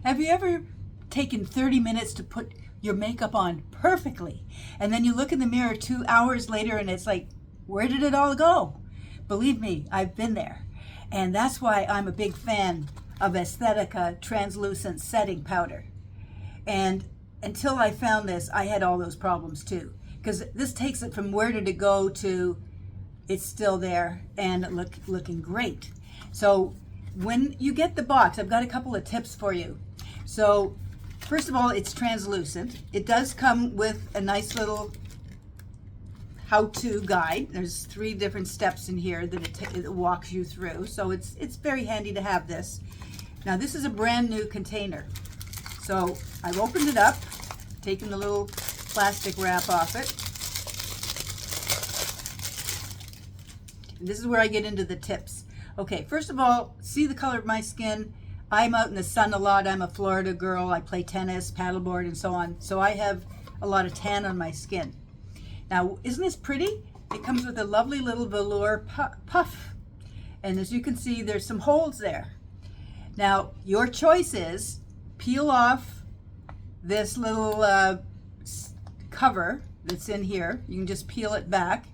Have you ever taken 30 minutes to put your makeup on perfectly, and then you look in the mirror 2 hours later and it's like, where did it all go? Believe me, I've been there. And that's why I'm a big fan of Aesthetica translucent setting powder. And until I found this, I had all those problems too, because this takes it from where did it go to it's still there and looking great. So when you get the box, I've got a couple of tips for you. So first of all, it's translucent. It does come with a nice little how-to guide. There's 3 different steps in here that it walks you through. So it's very handy to have this. Now this is a brand new container. So I've opened it up, taken the little plastic wrap off it. And this is where I get into the tips. Okay, first of all, see the color of my skin. I'm out in the sun a lot. I'm a Florida girl. I play tennis, paddleboard, and so on. So I have a lot of tan on my skin. Now, isn't this pretty? It comes with a lovely little velour puff. And as you can see, there's some holes there. Now, your choice is peel off this little cover that's in here. You can just peel it back,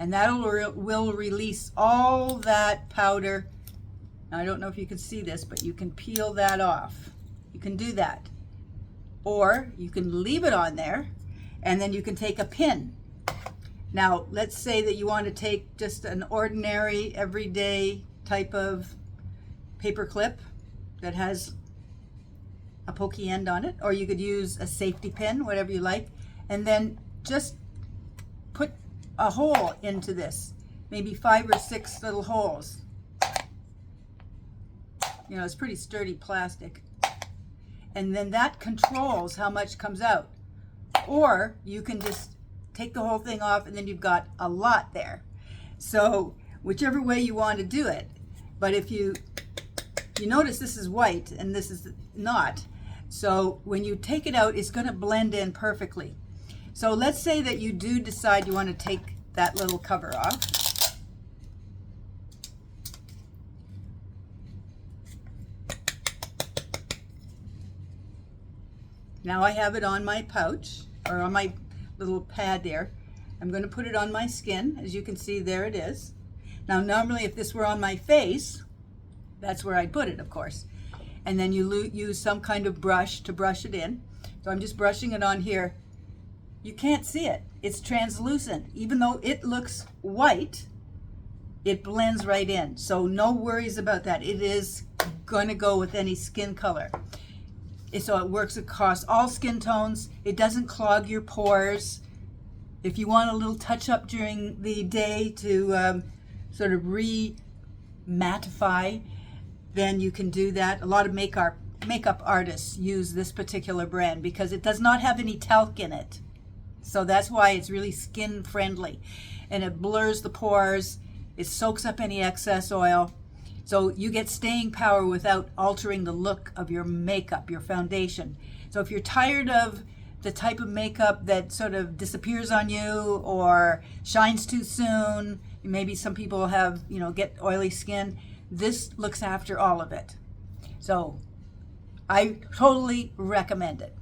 and that will release all that powder. Now, I don't know if you can see this, but you can peel that off. You can do that. Or you can leave it on there, and then you can take a pin. Now, let's say that you want to take just an ordinary, everyday type of paper clip that has a pokey end on it, or you could use a safety pin, whatever you like, and then just put a hole into this, maybe 5 or 6 little holes. You know, it's pretty sturdy plastic. And then that controls how much comes out. Or you can just take the whole thing off and then you've got a lot there. So whichever way you want to do it. But if you notice this is white and this is not. So when you take it out, it's going to blend in perfectly. So let's say that you do decide you want to take that little cover off. Now I have it on my pouch, or on my little pad there. I'm going to put it on my skin. As you can see, there it is. Now normally if this were on my face, that's where I'd put it, of course. And then you use some kind of brush to brush it in. So I'm just brushing it on here. You can't see it. It's translucent. Even though it looks white, it blends right in. So no worries about that. It is going to go with any skin color. So it works across all skin tones. It doesn't clog your pores. If you want a little touch up during the day to sort of re-mattify, then you can do that. A lot of makeup artists use this particular brand because it does not have any talc in it. So that's why it's really skin friendly. And it blurs the pores. It soaks up any excess oil. So you get staying power without altering the look of your makeup, your foundation. So if you're tired of the type of makeup that sort of disappears on you or shines too soon, maybe some people have, get oily skin, this looks after all of it. So I totally recommend it.